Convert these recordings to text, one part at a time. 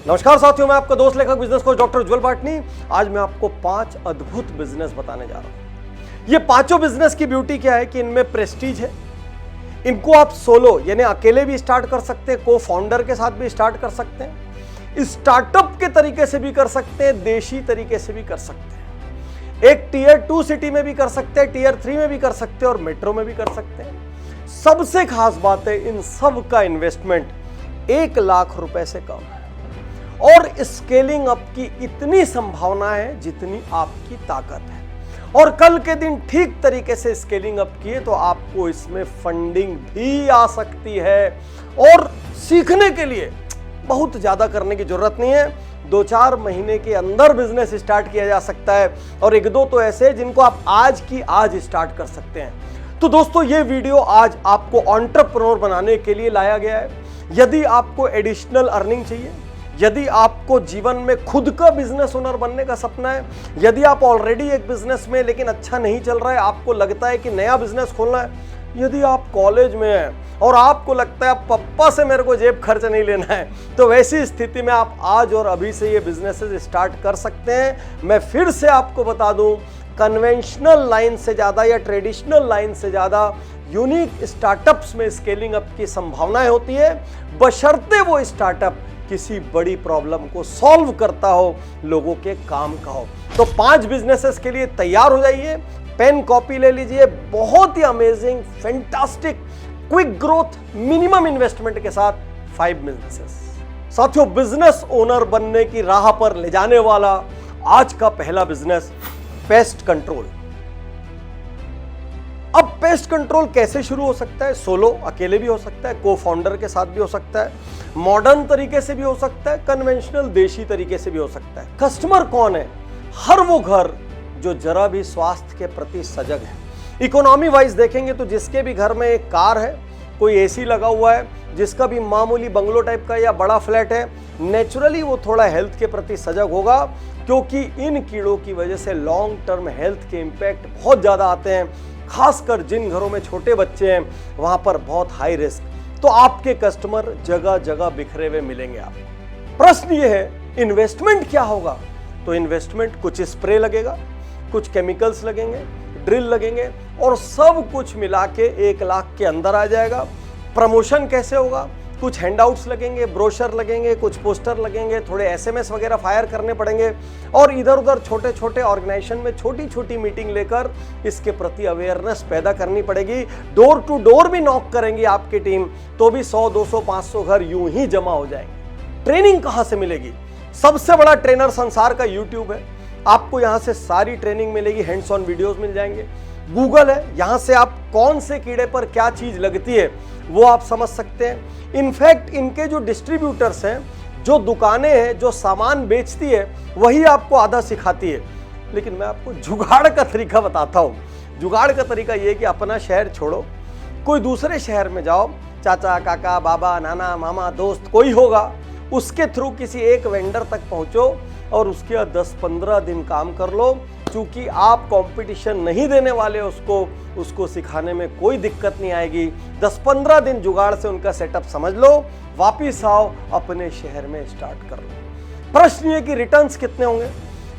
नमस्कार साथियों, मैं आपका दोस्त लेखक बिजनेस कोच डॉक्टर उज्जवल पाटनी। आज मैं आपको 5 अद्भुत बिजनेस बताने जा रहा हूं। ये पांचों बिजनेस की ब्यूटी क्या है कि इनमें प्रेस्टीज है। इनको आप सोलो यानी अकेले भी स्टार्ट कर सकते हैं, को फाउंडर के साथ भी स्टार्ट कर सकते हैं, स्टार्टअप के तरीके से भी कर सकते हैं, देशी तरीके से भी कर सकते हैं। एक टीयर 2 सिटी में भी कर सकते हैं, टीयर 3 में भी कर सकते हैं और मेट्रो में भी कर सकते हैं। सबसे खास बात है, इन सब का इन्वेस्टमेंट 1 लाख रुपए से कम है और स्केलिंग अप की इतनी संभावना है जितनी आपकी ताकत है। और कल के दिन ठीक तरीके से स्केलिंग अप किए तो आपको इसमें फंडिंग भी आ सकती है और सीखने के लिए बहुत ज्यादा करने की जरूरत नहीं है। 2-4 महीने के अंदर बिजनेस स्टार्ट किया जा सकता है और 1-2 तो ऐसे जिनको आप आज की आज स्टार्ट कर सकते हैं। तो दोस्तों, ये वीडियो आज आपको एंटरप्रेन्योर बनाने के लिए लाया गया है। यदि आपको एडिशनल अर्निंग चाहिए, यदि आपको जीवन में खुद का बिजनेस ओनर बनने का सपना है, यदि आप ऑलरेडी एक बिजनेस में लेकिन अच्छा नहीं चल रहा है, आपको लगता है कि नया बिजनेस खोलना है, यदि आप कॉलेज में हैं और आपको लगता है पप्पा से मेरे को जेब खर्च नहीं लेना है, तो वैसी स्थिति में आप आज और अभी से ये बिजनेसेस स्टार्ट कर सकते हैं। मैं फिर से आपको बता दूं, कन्वेंशनल लाइन से ज़्यादा या ट्रेडिशनल लाइन से ज़्यादा यूनिक स्टार्टअप्स में स्केलिंग अप की संभावनाएं होती है, बशर्ते वो स्टार्टअप किसी बड़ी प्रॉब्लम को सॉल्व करता हो, लोगों के काम का हो। तो 5 बिजनेसेस के लिए तैयार हो जाइए, पेन कॉपी ले लीजिए। बहुत ही amazing, fantastic, quick growth, minimum investment के साथ 5 बिजनेसेस। साथियों, बिजनेस ओनर बनने की राह पर ले जाने वाला आज का पहला बिजनेस, पेस्ट कंट्रोल। अब पेस्ट कंट्रोल कैसे शुरू हो सकता है? सोलो, अकेले भी हो सकता है, को फाउंडर के साथ भी हो सकता है, मॉडर्न तरीके से भी हो सकता है, कन्वेंशनल देशी तरीके से भी हो सकता है। कस्टमर कौन है? हर वो घर जो जरा भी स्वास्थ्य के प्रति सजग है। इकोनॉमी वाइज देखेंगे तो जिसके भी घर में एक कार है, कोई एसी लगा हुआ है, जिसका भी मामूली बंगलो टाइप का या बड़ा फ्लैट है, नेचुरली वो थोड़ा हेल्थ के प्रति सजग होगा, क्योंकि इन कीड़ों की वजह से लॉन्ग टर्म हेल्थ के इंपैक्ट बहुत ज्यादा आते हैं। खासकर जिन घरों में छोटे बच्चे हैं, वहां पर बहुत हाई रिस्क। तो आपके कस्टमर जगह जगह बिखरे हुए मिलेंगे आपको। प्रश्न ये है, इन्वेस्टमेंट क्या होगा? तो इन्वेस्टमेंट, कुछ स्प्रे लगेगा, कुछ केमिकल्स लगेंगे, ड्रिल लगेंगे और सब कुछ मिला के 1 लाख के अंदर आ जाएगा। प्रमोशन कैसे होगा? कुछ हैंडआउट्स लगेंगे, ब्रोशर लगेंगे, कुछ पोस्टर लगेंगे, थोड़े SMS वगैरह फायर करने पड़ेंगे और इधर उधर छोटे छोटे ऑर्गेनाइजेशन में छोटी छोटी मीटिंग लेकर इसके प्रति अवेयरनेस पैदा करनी पड़ेगी। डोर टू डोर भी नॉक करेंगी आपकी टीम, तो भी 100, 200, 500 घर यूं ही जमा हो जाएंगे। ट्रेनिंग कहां से मिलेगी? सबसे बड़ा ट्रेनर संसार का YouTube है। आपको यहां से सारी ट्रेनिंग मिलेगी, हैंड्स ऑन वीडियोस मिल जाएंगे। गूगल है, यहां से आप कौन से कीड़े पर क्या चीज लगती है वो आप समझ सकते हैं। इनफैक्ट इनके जो डिस्ट्रीब्यूटर्स हैं, जो दुकानें हैं, जो सामान बेचती है, वही आपको आधा सिखाती है। लेकिन मैं आपको जुगाड़ का तरीका बताता हूं। जुगाड़ का तरीका ये कि अपना शहर छोड़ो, कोई दूसरे शहर में जाओ, चाचा, काका, बाबा, नाना, मामा, दोस्त कोई होगा, उसके थ्रू किसी एक वेंडर तक पहुंचो और उसके 10-15 दिन काम कर लो। चूंकि आप कंपटीशन नहीं देने वाले उसको सिखाने में कोई दिक्कत नहीं आएगी। 10-15 दिन जुगाड़ से उनका सेटअप समझ लो, वापिस आओ, अपने शहर में स्टार्ट कर लो। प्रश्न ये कि रिटर्न्स कितने होंगे?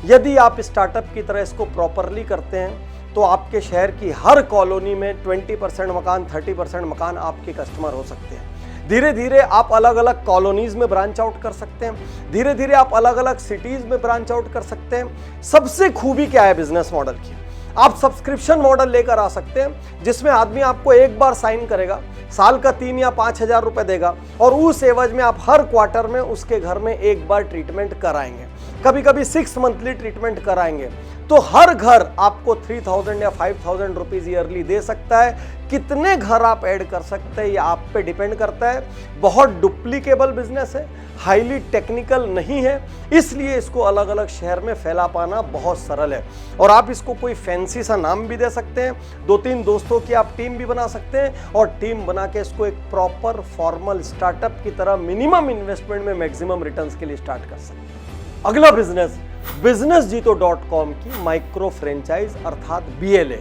यदि आप स्टार्टअप की तरह इसको प्रॉपरली करते हैं तो आपके शहर की हर कॉलोनी में 20% मकान, 30% मकान आपके कस्टमर हो सकते हैं। धीरे धीरे आप अलग अलग कॉलोनीज में ब्रांच आउट कर सकते हैं, धीरे धीरे आप अलग अलग सिटीज में ब्रांच आउट कर सकते हैं। सबसे खूबी क्या है बिजनेस मॉडल की? आप सब्सक्रिप्शन मॉडल लेकर आ सकते हैं, जिसमें आदमी आपको एक बार साइन करेगा, साल का 3 या 5 हजार रुपए देगा और उस एवज में आप हर क्वार्टर में उसके घर में एक बार ट्रीटमेंट कराएंगे, कभी कभी 6 मंथली ट्रीटमेंट कराएंगे। तो हर घर आपको 3000 या 5000 रुपीज ईयरली दे सकता है। कितने घर आप ऐड कर सकते हैं ये आप पे डिपेंड करता है। बहुत डुप्लीकेबल बिजनेस है, हाईली टेक्निकल नहीं है, इसलिए इसको अलग अलग शहर में फैला पाना बहुत सरल है। और आप इसको कोई फैंसी सा नाम भी दे सकते हैं, 2-3 दोस्तों की आप टीम भी बना सकते हैं और टीम बना के इसको एक प्रॉपर फॉर्मल स्टार्टअप की तरह मिनिमम इन्वेस्टमेंट में मैक्सिमम रिटर्न्स के लिए स्टार्ट कर सकते हैं। अगला बिजनेस, businessjito.com की माइक्रो फ्रेंचाइज अर्थात BLA,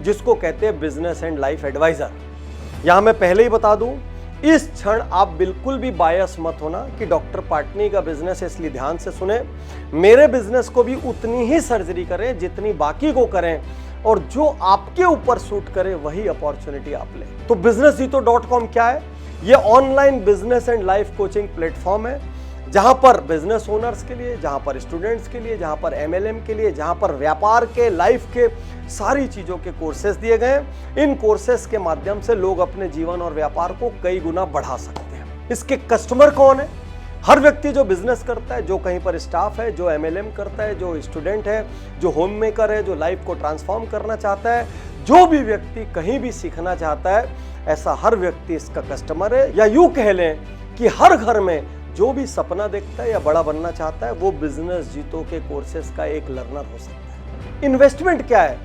जिसको कहते हैं बिजनेस एंड लाइफ एडवाइजर। यहां मैं पहले ही बता दूं, इस क्षण आप बिल्कुल भी बायस मत होना कि डॉक्टर पाटनी का बिजनेस है इसलिए ध्यान से सुने। मेरे बिजनेस को भी उतनी ही सर्जरी करें जितनी बाकी को करें, और जो आपके ऊपर सूट करे वही अपॉर्चुनिटी आप लें। तो businessjito.com क्या है? ये online business and life coaching platform है, जहां पर बिजनेस ओनर्स के लिए, जहां पर स्टूडेंट्स के लिए, जहां पर MLM के लिए, जहां पर व्यापार के, लाइफ के सारी चीजों के कोर्सेज दिए गए हैं। इन कोर्सेज के माध्यम से लोग अपने जीवन और व्यापार को कई गुना बढ़ा सकते हैं। इसके कस्टमर कौन है? हर व्यक्ति जो बिजनेस करता है, जो कहीं पर स्टाफ है, जो MLM करता है, जो स्टूडेंट है, जो होम मेकर है, जो लाइफ को ट्रांसफॉर्म करना चाहता है, जो भी व्यक्ति कहीं भी सीखना चाहता है, ऐसा हर व्यक्ति इसका कस्टमर है। या यूं कह लें कि हर घर में जो भी सपना देखता है या बड़ा बनना चाहता है, वो बिजनेस जीतो के कोर्सेज का एक लर्नर हो सकता है। इन्वेस्टमेंट क्या है?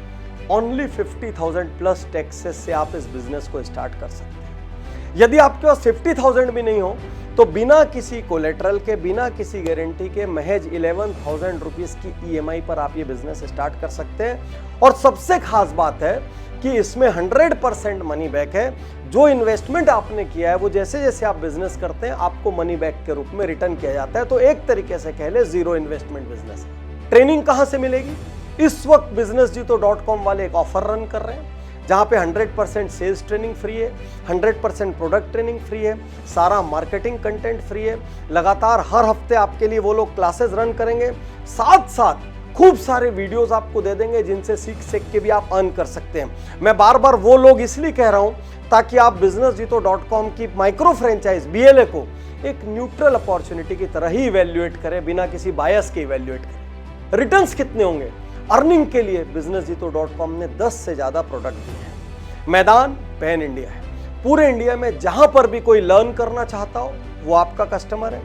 ओनली 50,000 प्लस टैक्सेस से आप इस बिजनेस को स्टार्ट कर सकते हैं। यदि आपके पास 50,000 भी नहीं हो तो बिना किसी कोलेटरल के, बिना किसी गारंटी के, महज 11,000 रुपीज की EMI पर आप ये बिजनेस स्टार्ट कर सकते हैं। और सबसे खास बात है कि इसमें 100% मनी बैक है। जो इन्वेस्टमेंट आपने किया है वो जैसे जैसे आप बिजनेस करते हैं आपको मनी बैक के रूप में रिटर्न किया जाता है। तो एक तरीके से कह ले जीरो इन्वेस्टमेंट बिजनेस है। ट्रेनिंग कहां से मिलेगी? इस वक्त businessjito.com वाले एक ऑफर रन कर रहे हैं जहां पे 100% सेल्स ट्रेनिंग फ्री है, 100% प्रोडक्ट ट्रेनिंग फ्री है, सारा मार्केटिंग कंटेंट फ्री है। लगातार हर हफ्ते आपके लिए वो लोग क्लासेस रन करेंगे, साथ साथ खूब सारे वीडियोस आपको दे देंगे जिनसे सीख के भी आप अर्न कर सकते हैं। मैं बार बार वो लोग इसलिए कह रहा हूं ताकि आप businessjito.com की माइक्रो फ्रेंचाइज BLA को एक न्यूट्रल अपॉर्चुनिटी की तरह ही इवेल्युएट करें, बिना किसी बायस के इवेल्युएट करें। रिटर्न्स कितने होंगे? अर्निंग के लिए businessjito.com ने 10 से ज्यादा प्रोडक्ट दिए हैं। मैदान पैन इंडिया है। पूरे इंडिया में जहां पर भी कोई लर्न करना चाहता हो वो आपका कस्टमर है।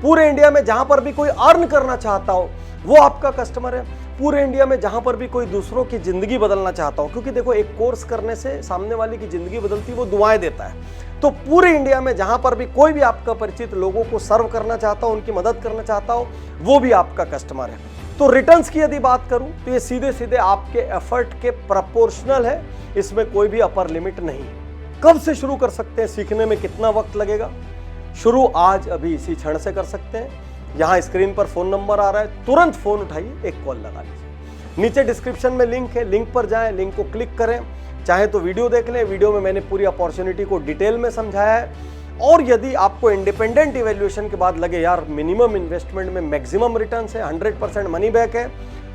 पूरे इंडिया में जहां पर भी कोई अर्न करना चाहता हो वो आपका कस्टमर है। पूरे इंडिया में जहां पर भी कोई दूसरों की जिंदगी बदलना चाहता हो, क्योंकि देखो एक कोर्स करने से सामने वाले की जिंदगी बदलती, वो दुआएं देता है। तो पूरे इंडिया में जहां पर भी कोई भी आपका परिचित लोगों को सर्व करना चाहता हो, उनकी मदद करना चाहता हो, वो भी आपका कस्टमर है। तो रिटर्न्स की यदि बात करूं तो ये सीधे सीधे आपके एफर्ट के प्रोपोर्शनल है, इसमें कोई भी अपर लिमिट नहीं। कब से शुरू कर सकते हैं? सीखने में कितना वक्त लगेगा? शुरू आज अभी इसी क्षण से कर सकते हैं। यहां स्क्रीन पर फोन नंबर आ रहा है, तुरंत फोन उठाइए, एक कॉल लगा लीजिए। नीचे डिस्क्रिप्शन में लिंक है, लिंक पर जाएं, लिंक को क्लिक करें। चाहे तो वीडियो देख लें, वीडियो में मैंने पूरी अपॉर्चुनिटी को डिटेल में समझाया है। और यदि आपको इंडिपेंडेंट इवैल्यूएशन के बाद लगे यार मिनिमम इन्वेस्टमेंट में मैक्सिमम रिटर्न है, 100% मनी बैक है,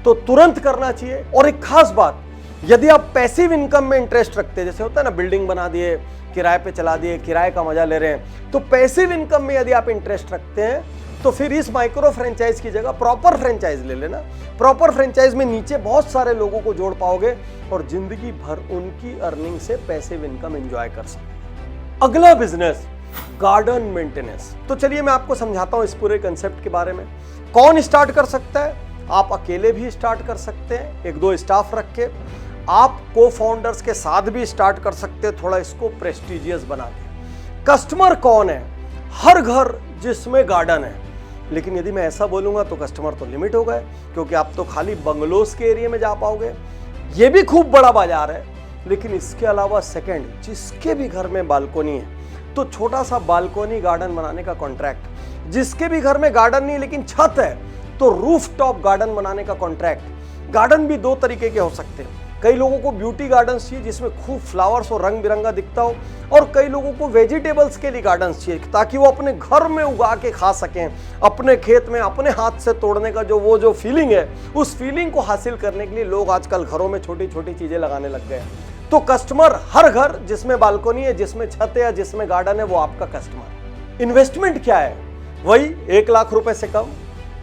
तो तुरंत करना चाहिए। और एक खास बात, यदि आप पैसिव इनकम में इंटरेस्ट रखते हैं, जैसे होता है ना बिल्डिंग बना दिए, किराए पे चला दिए, किराए का मजा ले रहे हैं, तो पैसिव इनकम में यदि आप इंटरेस्ट रखते हैं तो फिर इस माइक्रो फ्रेंचाइज की जगह प्रॉपर फ्रेंचाइज ले लेना। प्रॉपर फ्रेंचाइज में नीचे बहुत सारे लोगों को जोड़ पाओगे और जिंदगी भर उनकी अर्निंग से पैसिव इनकम एंजॉय कर सकते। अगला बिजनेस गार्डन मेंटेनेंस। तो चलिए मैं आपको समझाता हूं इस पूरे कंसेप्ट के बारे में। कौन स्टार्ट कर सकता है? आप अकेले भी स्टार्ट कर सकते हैं, 1-2 स्टाफ रख के। आप को फाउंडर्स के साथ भी स्टार्ट कर सकते हैं, थोड़ा इसको प्रेस्टिजियस बना के। कस्टमर कौन है? हर घर जिसमें गार्डन है। लेकिन यदि मैं ऐसा बोलूंगा तो कस्टमर तो लिमिट हो गए, क्योंकि आप तो खाली बंगलोज के एरिया में जा पाओगे। ये भी खूब बड़ा बाजार है, लेकिन इसके अलावा सेकंड जिसके भी घर में बालकोनी है तो छोटा सा बालकोनी गार्डन बनाने का कॉन्ट्रैक्ट। जिसके भी घर में गार्डन नहीं लेकिन छत है तो रूफ टॉप गार्डन बनाने का कॉन्ट्रैक्ट। गार्डन भी 2 तरीके के हो सकते हैं। कई लोगों को ब्यूटी गार्डन चाहिए जिसमें खूब फ्लावर्स और रंग बिरंगा दिखता हो, और कई लोगों को वेजिटेबल्स के लिए गार्डन चाहिए ताकि वो अपने घर में उगा के खा सकें। अपने खेत में अपने हाथ से तोड़ने का जो फीलिंग है, उस फीलिंग को हासिल करने के लिए लोग आजकल घरों में छोटी छोटी चीजें लगाने लग गए हैं। तो कस्टमर हर घर जिसमें बालकोनी है, जिसमें छत है या जिसमें गार्डन है, वो आपका कस्टमर। इन्वेस्टमेंट क्या है? वही 1 लाख रुपए से कम।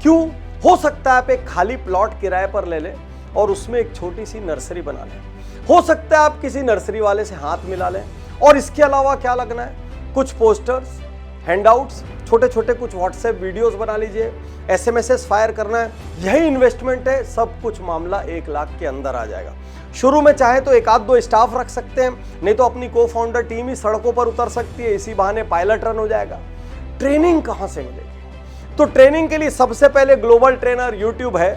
क्यों? हो सकता है आप एक खाली प्लॉट किराए पर ले लें और उसमें एक छोटी सी नर्सरी बना लें। हो सकता है आप किसी नर्सरी वाले से हाथ मिला लें। और इसके अलावा क्या लगना है? कुछ पोस्टर्स, हैंडआउट्स, छोटे छोटे कुछ व्हाट्सएप वीडियोस बना लीजिए, SMS फायर करना है। यही इन्वेस्टमेंट है। सब कुछ मामला 1 लाख के अंदर आ जाएगा। शुरू में चाहे तो 1-2 स्टाफ रख सकते हैं, नहीं तो अपनी को फाउंडर टीम ही सड़कों पर उतर सकती है। इसी बहाने पायलट रन हो जाएगा। ट्रेनिंग कहां से मिलेगी? तो ट्रेनिंग के लिए सबसे पहले ग्लोबल ट्रेनर यूट्यूब है।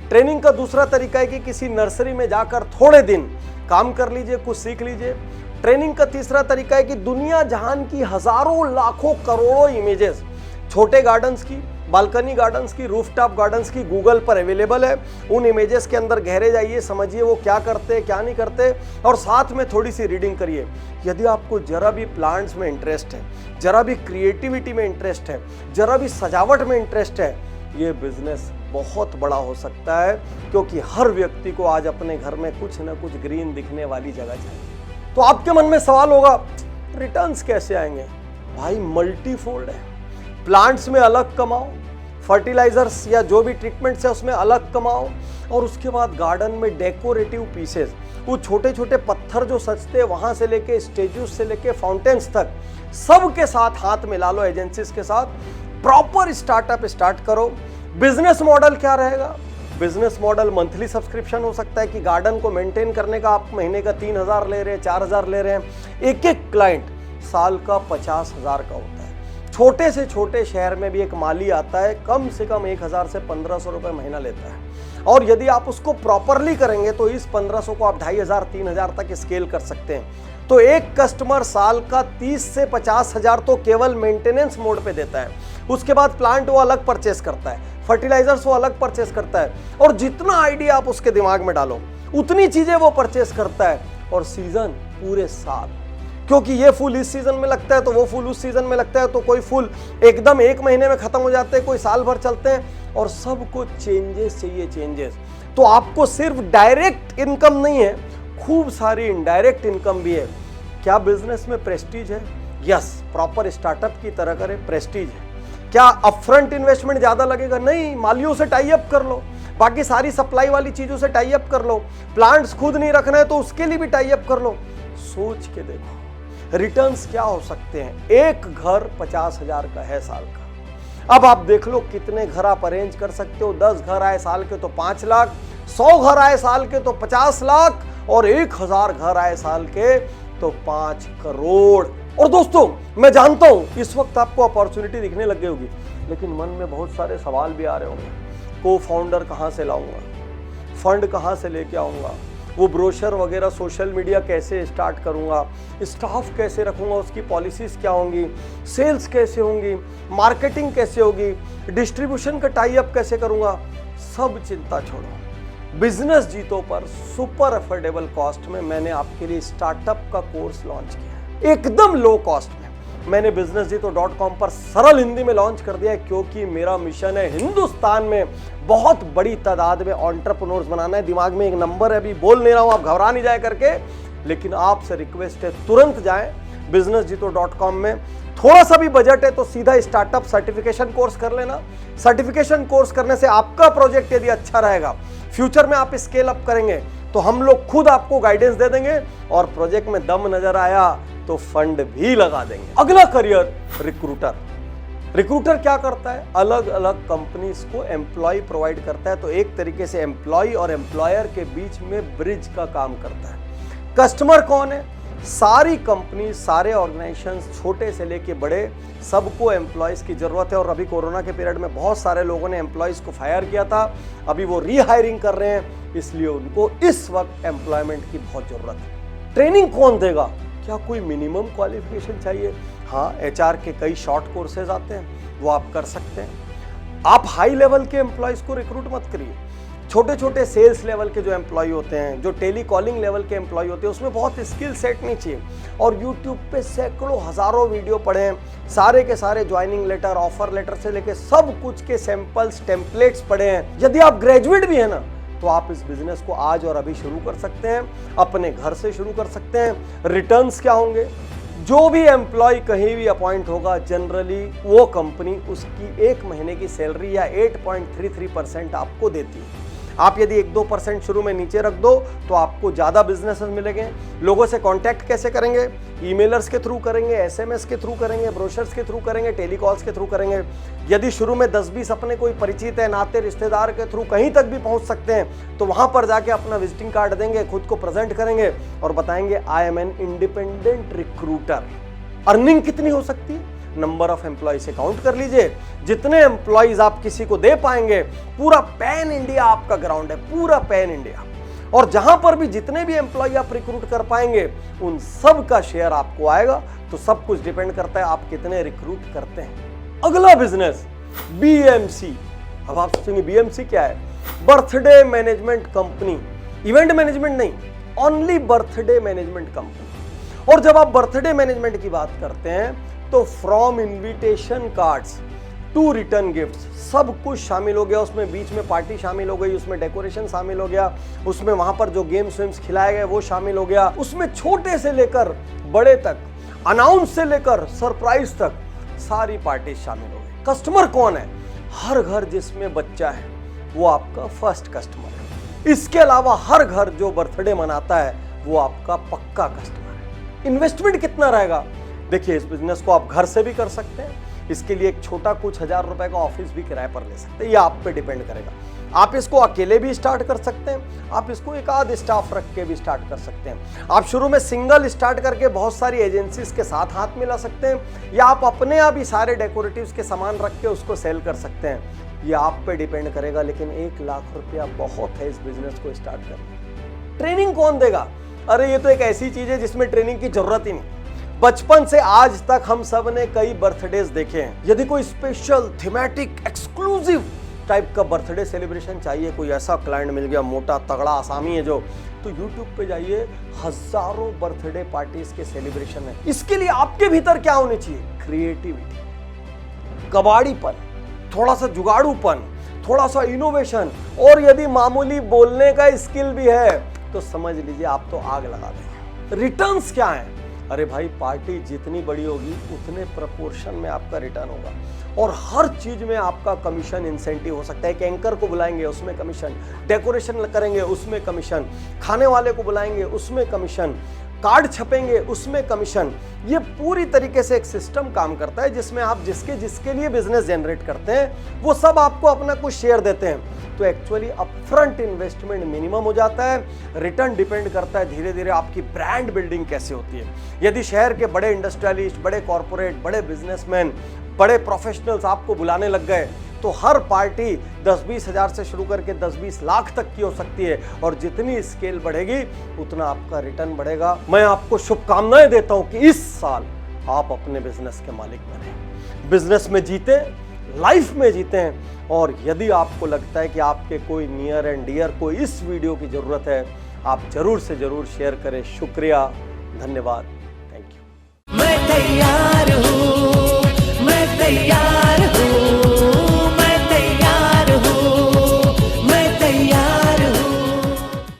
ट्रेनिंग का दूसरा तरीका है कि किसी नर्सरी में जाकर थोड़े दिन काम कर लीजिए, कुछ सीख लीजिए। ट्रेनिंग का तीसरा तरीका है कि दुनिया जहान की हजारों लाखों करोड़ों इमेजेस, छोटे गार्डन्स की, बालकनी गार्डन्स की, रूफटॉप गार्डन्स की गूगल पर अवेलेबल है। उन इमेजेस के अंदर गहरे जाइए, समझिए वो क्या करते हैं क्या नहीं करते, और साथ में थोड़ी सी रीडिंग करिए। यदि आपको जरा भी प्लांट्स में इंटरेस्ट है, जरा भी क्रिएटिविटी में इंटरेस्ट है, जरा भी सजावट में इंटरेस्ट है, ये बिजनेस बहुत बड़ा हो सकता है, क्योंकि हर व्यक्ति को आज अपने घर में कुछ ना कुछ ग्रीन दिखने वाली जगह चाहिए। तो आपके मन में सवाल होगा, रिटर्न्स कैसे आएंगे? भाई मल्टीफोल्ड है। प्लांट्स में अलग कमाओ, फर्टिलाइजर्स या जो भी ट्रीटमेंट्स है उसमें अलग कमाओ, और उसके बाद गार्डन में डेकोरेटिव पीसेस, वो छोटे छोटे पत्थर जो सजते हैं वहां से लेके स्टेच्यूज से लेके फाउंटेन्स तक, सबके साथ हाथ मिला लो एजेंसीज के साथ, प्रॉपर स्टार्टअप स्टार्ट करो। बिजनेस मॉडल क्या रहेगा? बिजनेस मॉडल मंथली सब्सक्रिप्शन हो सकता है कि गार्डन को मेंटेन करने का आप महीने का 3,000 ले रहे हैं, 4,000 ले रहे हैं। एक एक क्लाइंट साल का 50,000 का होता है। छोटे से छोटे शहर में भी एक माली आता है, कम से कम 1,000 से 1,500 रुपए महीना लेता है, और यदि आप उसको प्रॉपरली करेंगे तो इस 1,500 को आप 2,500 3,000 तक स्केल कर सकते हैं। तो एक कस्टमर साल का 30 से 50,000 तो केवल मेंटेनेंस मोड पे देता है। उसके बाद प्लांट वो अलग परचेस करता है, फर्टिलाइजर्स वो अलग परचेस करता है, और जितना आइडिया आप उसके दिमाग में डालो उतनी चीजें वो परचेस करता है। और सीजन पूरे साल, क्योंकि ये फूल इस सीजन में लगता है तो वो फूल उस सीजन में लगता है, तो कोई फूल एकदम एक महीने में खत्म हो जाते हैं, कोई साल भर चलते हैं, और सबको चेंजेस चाहिए, चेंजेस। तो आपको सिर्फ डायरेक्ट इनकम नहीं है, खूब सारी इनडायरेक्ट इनकम भी है। क्या बिजनेस में प्रेस्टीज है? यस, प्रॉपर स्टार्टअप की तरह करें, प्रेस्टीज है। क्या अपफ्रंट इन्वेस्टमेंट ज्यादा लगेगा? नहीं, मालियों से टाई अप कर लो, बाकी सारी सप्लाई वाली चीजों से टाई अप कर लो, प्लांट्स खुद नहीं रखना है तो उसके लिए भी टाई अप कर लो। सोच के देखो रिटर्न्स क्या हो सकते हैं। एक घर 50,000 का है साल का। अब आप देख लो कितने घर आप अरेंज कर सकते हो। 10 घर आए साल के तो 5 लाख, 100 घर आए साल के तो 50 लाख, और 1,000 घर आए साल के तो 5 करोड़। और दोस्तों, मैं जानता हूं इस वक्त आपको अपॉर्चुनिटी दिखने लग गई होगी, लेकिन मन में बहुत सारे सवाल भी आ रहे होंगे। को फाउंडर कहां से लाऊंगा, फंड कहां से लेके आऊंगा, वो ब्रोशर वगैरह सोशल मीडिया कैसे स्टार्ट करूंगा, स्टाफ कैसे रखूंगा, उसकी पॉलिसीज क्या होंगी, सेल्स कैसे होंगी, मार्केटिंग कैसे होगी, डिस्ट्रीब्यूशन का टाई अप कैसे करूंगा। सब चिंता छोड़ो, बिजनेस जीतो पर सुपर अफोर्डेबल कॉस्ट में मैंने आपके लिए स्टार्टअप का कोर्स लॉन्च किया है, एकदम लो कॉस्ट में। मैंने businessjito.com पर सरल हिंदी में लॉन्च कर दिया है, क्योंकि मेरा मिशन है हिंदुस्तान में बहुत बड़ी तादाद में एंटरप्रेन्योर्स बनाना है। दिमाग में एक नंबर है, अभी बोल नहीं रहा हूं, आप घबरा नहीं जाए करके, लेकिन आपसे रिक्वेस्ट है तुरंत जाएं businessjito.com में। थोड़ा सा भी बजट है तो सीधा स्टार्टअप सर्टिफिकेशन कोर्स कर लेना। सर्टिफिकेशन कोर्स करने से आपका प्रोजेक्ट यदि अच्छा रहेगा, फ्यूचर में आप स्केल अप करेंगे, तो हम लोग खुद आपको गाइडेंस दे देंगे, और प्रोजेक्ट में दम नजर आया तो फंड भी लगा देंगे। अगला करियर, रिक्रूटर। रिक्रूटर क्या करता है? अलग अलग कंपनीज को एम्प्लॉय प्रोवाइड करता है। तो एक तरीके से एम्प्लॉय और एम्प्लॉयर के बीच में ब्रिज का काम करता है। कस्टमर कौन है? सारी कंपनी, सारे ऑर्गेनाइजेशंस, छोटे से लेके बड़े, सबको एम्प्लॉयज की जरूरत है। और अभी कोरोना के पीरियड में बहुत सारे लोगों ने एम्प्लॉयज को फायर किया था, अभी वो रीहायरिंग कर रहे हैं, इसलिए उनको इस वक्त एम्प्लॉयमेंट की बहुत जरूरत है। ट्रेनिंग कौन देगा? क्या कोई मिनिमम क्वालिफिकेशन चाहिए? हाँ, HR के कई शॉर्ट कोर्सेज आते हैं, वो आप कर सकते हैं। आप हाई लेवल के एम्प्लॉयज को रिक्रूट मत करिए। छोटे छोटे सेल्स लेवल के जो एम्प्लॉय होते हैं, जो टेली कॉलिंग लेवल के एम्प्लॉय होते हैं, उसमें बहुत स्किल सेट नहीं चाहिए। और यूट्यूब पे सैकड़ों हजारों वीडियो पढ़े हैं, सारे के सारे ज्वाइनिंग लेटर, ऑफर लेटर से लेके सब कुछ के सैंपल्स, टेम्पलेट्स पढ़े हैं। यदि आप ग्रेजुएट भी है ना, तो आप इस बिजनेस को आज और अभी शुरू कर सकते हैं, अपने घर से शुरू कर सकते हैं। रिटर्न्स क्या होंगे? जो भी एम्प्लॉय कहीं भी अपॉइंट होगा, जनरली वो कंपनी उसकी एक महीने की सैलरी या 8.33% आपको देती है। आप यदि 1-2% शुरू में नीचे रख दो तो आपको ज़्यादा बिजनेसेस मिलेंगे। लोगों से कांटेक्ट कैसे करेंगे? ईमेलर्स के थ्रू करेंगे, SMS के थ्रू करेंगे, ब्रोशर्स के थ्रू करेंगे, टेलीकॉल्स के थ्रू करेंगे। यदि शुरू में 10-20 अपने कोई परिचित है, नाते रिश्तेदार के थ्रू कहीं तक भी पहुंच सकते हैं, तो वहां पर जाके अपना विजिटिंग कार्ड देंगे, खुद को प्रेजेंट करेंगे और बताएंगे I am an independent recruiter. Earning कितनी हो सकती है? नंबर ऑफ एम्प्लॉय से काउंट कर लीजिए। जितने एम्प्लॉयज आप किसी को दे पाएंगे, पूरा पैन इंडिया आपका ग्राउंड है, पूरा पैन इंडिया। और जहां पर भी जितने भी एम्प्लॉय आप रिक्रूट कर पाएंगे उन सब का शेयर आपको आएगा। तो सब कुछ डिपेंड करता है आप कितने रिक्रूट करते हैं। अगला बिजनेस बीएमसी। अब आप सोचेंगे बीएमसी क्या है? Birthday management company, event management नहीं, ओनली बर्थडे मैनेजमेंट कंपनी। और जब आप बर्थडे मैनेजमेंट की बात करते हैं तो from invitation cards to return gifts सब कुछ शामिल हो गया उसमें। बीच में पार्टी शामिल हो गई, उसमें डेकोरेशन शामिल हो गया, उसमें वहां पर जो गेम्स वेम्स खिलाए गए वो शामिल हो गया, उसमें छोटे से लेकर बड़े तक, अनाउंस से लेकर सरप्राइज तक सारी पार्टी शामिल हो गई। कस्टमर कौन है? हर घर जिसमें बच्चा है वो आपका फर्स्ट कस्टमर है। इसके अलावा हर घर जो बर्थडे मनाता है वो आपका पक्का कस्टमर है। इन्वेस्टमेंट कितना रहेगा? देखिए, इस बिजनेस को आप घर से भी कर सकते हैं, इसके लिए एक छोटा कुछ 1000 रुपए का ऑफिस भी किराए पर ले सकते हैं, ये आप पे डिपेंड करेगा। आप इसको अकेले भी स्टार्ट कर सकते हैं, आप इसको एक आध स्टाफ रख के भी स्टार्ट कर सकते हैं। आप शुरू में सिंगल स्टार्ट करके बहुत सारी एजेंसीज के साथ हाथ मिला सकते हैं, या आप अपने आप ही सारे डेकोरेटिव्स के सामान रख के उसको सेल कर सकते हैं, ये आप पे डिपेंड करेगा। लेकिन 1 लाख रुपया बहुत है इस बिजनेस को स्टार्ट करने। ट्रेनिंग कौन देगा? अरे ये तो एक ऐसी चीज है जिसमें ट्रेनिंग की जरूरत ही नहीं। बचपन से आज तक हम सब ने कई बर्थडेज देखे हैं। यदि कोई स्पेशल थीमेटिक एक्सक्लूसिव टाइप का बर्थडे सेलिब्रेशन चाहिए, कोई ऐसा क्लाइंट मिल गया मोटा तगड़ा आसामी है जो, तो YouTube पे जाइए, हजारों बर्थडे पार्टीज के सेलिब्रेशन है। इसके लिए आपके भीतर क्या होनी चाहिए? क्रिएटिविटी, कबाड़ीपन, थोड़ा सा जुगाड़ूपन, थोड़ा सा इनोवेशन, और यदि मामूली बोलने का स्किल भी है तो समझ लीजिए आप तो आग लगा देंगे। रिटर्न्स क्या है? अरे भाई, पार्टी जितनी बड़ी होगी उतने प्रपोर्शन में आपका रिटर्न होगा, और हर चीज में आपका कमीशन इंसेंटिव हो सकता है। कि एंकर को बुलाएंगे उसमें कमीशन, डेकोरेशन करेंगे उसमें कमीशन, खाने वाले को बुलाएंगे उसमें कमीशन, कार्ड छपेंगे उसमें कमीशन। ये पूरी तरीके से एक सिस्टम काम करता है जिसमें आप जिसके लिए बिजनेस जनरेट करते हैं वो सब आपको अपना कुछ शेयर देते हैं। तो एक्चुअली अपफ्रंट इन्वेस्टमेंट मिनिमम हो जाता है। रिटर्न डिपेंड करता है धीरे धीरे आपकी ब्रांड बिल्डिंग कैसे होती है। यदि शहर के बड़े इंडस्ट्रियलिस्ट, बड़े कॉर्पोरेट, बड़े बिजनेसमैन, बड़े प्रोफेशनल्स आपको बुलाने लग गए तो हर पार्टी 10-20 हज़ार से शुरू करके 10-20 लाख तक की हो सकती है, और जितनी स्केल बढ़ेगी उतना आपका रिटर्न बढ़ेगा। मैं आपको शुभकामनाएं देता हूं कि इस साल आप अपने बिजनेस के मालिक बने, बिजनेस में जीते, लाइफ में जीते। और यदि आपको लगता है कि आपके कोई नियर एंड डियर को इस वीडियो की जरूरत है, आप जरूर से जरूर शेयर करें। शुक्रिया, धन्यवाद, थैंक यू। मैं तैयार हूँ, मैं तैयार